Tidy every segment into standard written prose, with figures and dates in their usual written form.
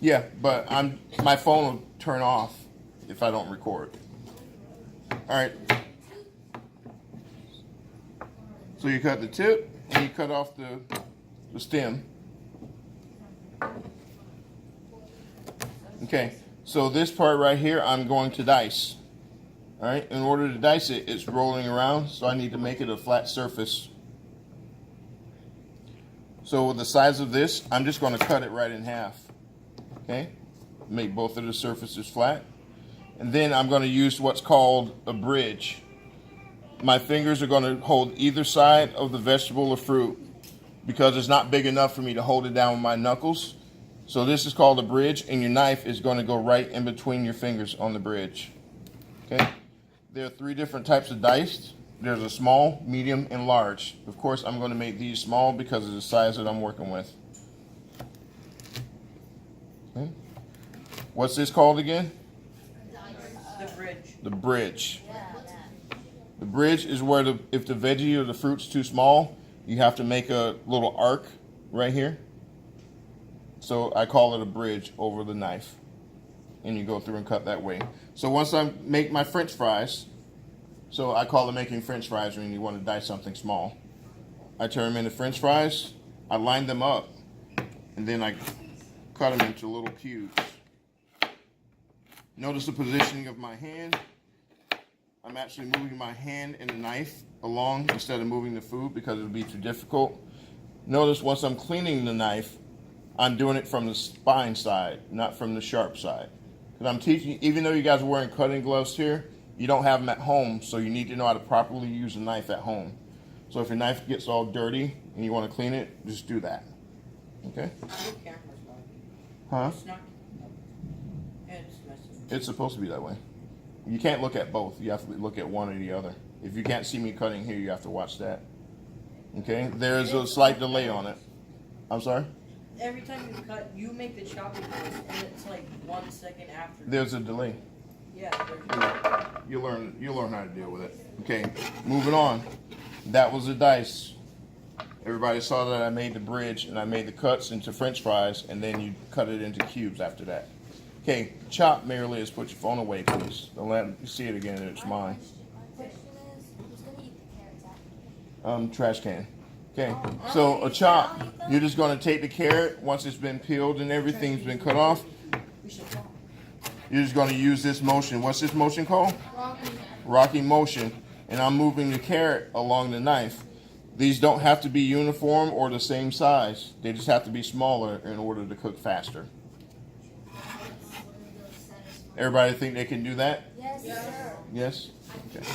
Yeah, but my phone will turn off if I don't record. All right. So you cut the tip and you cut off the stem. Okay. So this part right here, I'm going to dice. All right. In order to dice it, it's rolling around, so I need to make it a flat surface. So with the size of this, I'm just going to cut it right in half. Okay. Make both of the surfaces flat. And then I'm going to use what's called a bridge. My fingers are going to hold either side of the vegetable or fruit because it's not big enough for me to hold it down with my knuckles. So this is called a bridge, and your knife is going to go right in between your fingers on the bridge. Okay. There are 3 different types of dice. There's a small, medium, and large. Of course, I'm going to make these small because of the size that I'm working with. Okay. What's this called again? The bridge. The bridge. The bridge is where if the veggie or the fruit's too small, you have to make a little arc right here. So I call it a bridge over the knife. And you go through and cut that way. So once I make my French fries, so I call it making French fries when you want to dice something small. I turn them into French fries, I line them up, and then I cut them into little cubes. Notice the positioning of my hand. I'm actually moving my hand and the knife along instead of moving the food because it would be too difficult. Notice once I'm cleaning the knife, I'm doing it from the spine side, not from the sharp side. Because I'm teaching, even though you guys are wearing cutting gloves here, you don't have them at home, so you need to know how to properly use a knife at home. So if your knife gets all dirty and you want to clean it, just do that. Okay? Huh? It's not. It's messy. It's supposed to be that way. You can't look at both. You have to look at one or the other. If you can't see me cutting here, you have to watch that. Okay? There's a slight delay on it. I'm sorry? Every time you cut, you make the chopping noise, and it's like 1 second after. There's a delay. Yeah. You'll learn how to deal with it. Okay, moving on. That was the dice. Everybody saw that I made the bridge and I made the cuts into French fries, and then you cut it into cubes after that. Okay, chop, Mary Liz, put your phone away, please. Don't let me see it again. It's mine. My question is, who's gonna eat the carrots after? Trash can. Okay, so a chop. You're just going to take the carrot once it's been peeled and everything's been cut off. You're just going to use this motion. What's this motion called? Rocking motion. And I'm moving the carrot along the knife. These don't have to be uniform or the same size. They just have to be smaller in order to cook faster. Everybody think they can do that? Yes, sir. Yes? Okay.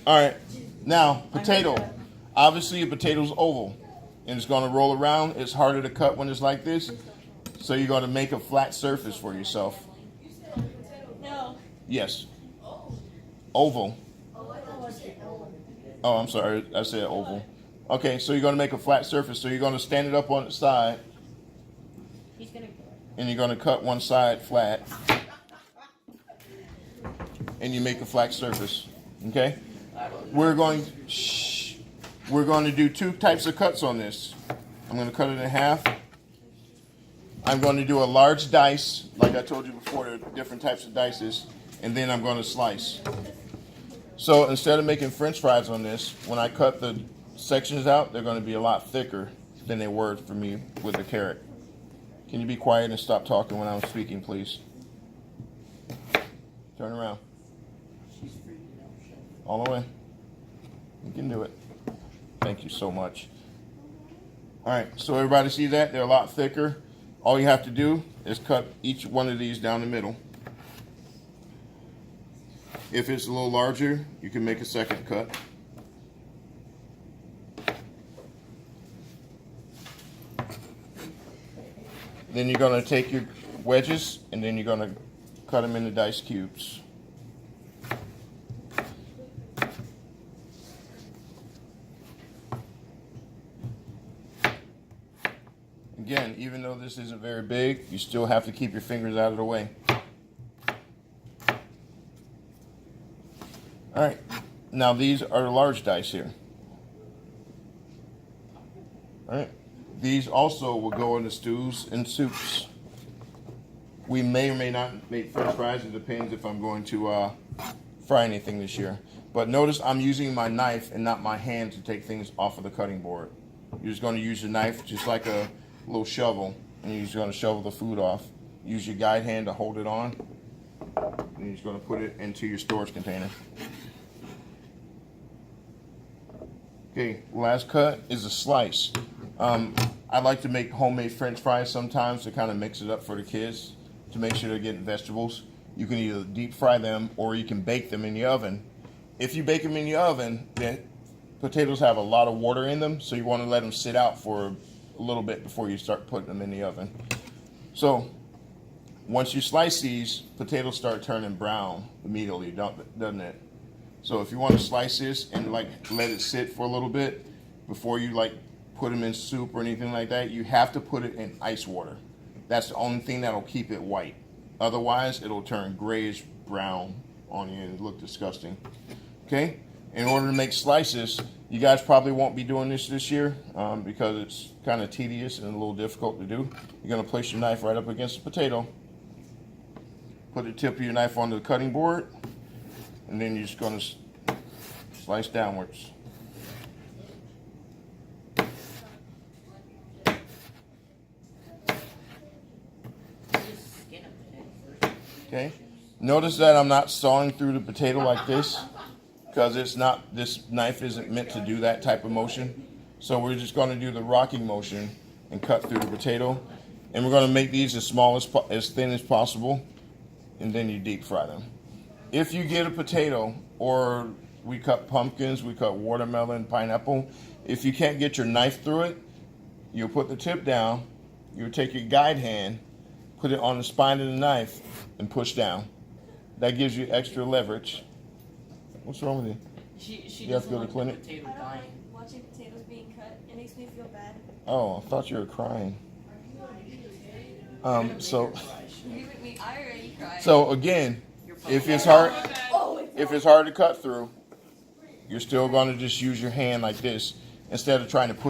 All right. Now, potato. Obviously, a potato's oval, and it's going to roll around. It's harder to cut when it's like this, so you're going to make a flat surface for yourself. No. Yes. Oval. Oh, I'm sorry. I said oval. Okay, so you're going to make a flat surface. So you're going to stand it up on its side, and you're going to cut one side flat, and you make a flat surface. Okay? We're going to do 2 types of cuts on this. I'm going to cut it in half. I'm going to do a large dice, like I told you before, there are different types of dices, and then I'm going to slice. So instead of making French fries on this, when I cut the sections out, they're going to be a lot thicker than they were for me with the carrot. Can you be quiet and stop talking when I'm speaking, please? Turn around. All the way. You can do it. Thank you so much. All right, so everybody see that? They're a lot thicker. All you have to do is cut each one of these down the middle. If it's a little larger, you can make a second cut. Then you're going to take your wedges and then you're going to cut them into dice cubes. Again, even though this isn't very big, you still have to keep your fingers out of the way. All right, now these are large dice here. All right, These also will go into stews and soups. We may or may not make French fries. It depends if I'm going to fry anything this year. But notice I'm using my knife and not my hand to take things off of the cutting board. You're just going to use your knife just like a little shovel, and you're just going to shovel the food off. Use your guide hand to hold it on, and you're just going to put it into your storage container. Okay, last cut is a slice. I like to make homemade French fries sometimes to kind of mix it up for the kids to make sure they're getting vegetables. You can either deep fry them or you can bake them in the oven. If you bake them in the oven, the potatoes have a lot of water in them, so you want to let them sit out for a little bit before you start putting them in the oven. So once you slice these, potatoes start turning brown immediately, doesn't it? So if you want to slice this and like let it sit for a little bit before you like put them in soup or anything like that, you have to put it in ice water. That's the only thing that'll keep it white. Otherwise, it'll turn grayish brown on you and look disgusting. Okay? In order to make slices, you guys probably won't be doing this year because it's kind of tedious and a little difficult to do. You're going to place your knife right up against the potato. Put the tip of your knife onto the cutting board, and then you're just going to slice downwards. Just skin a potato first. Okay? Notice that I'm not sawing through the potato like this because it's not, this knife isn't meant to do that type of motion. So we're just going to do the rocking motion and cut through the potato. And we're going to make these as small as thin as possible, and then you deep fry them. If you get a potato, or we cut pumpkins, we cut watermelon, pineapple, if you can't get your knife through it, you'll put the tip down, you'll take your guide hand, put it on the spine of the knife, and push down. That gives you extra leverage. What's wrong with you? She You have to doesn't go to like the clinic? the potato I don't dying. like watching potatoes being cut. It makes me feel bad. Oh, I thought you were crying. So You make me. I already cried. so again, You're if it's hard, Oh my God. if it's hard to cut through, you're still going to just use your hand like this instead of trying to push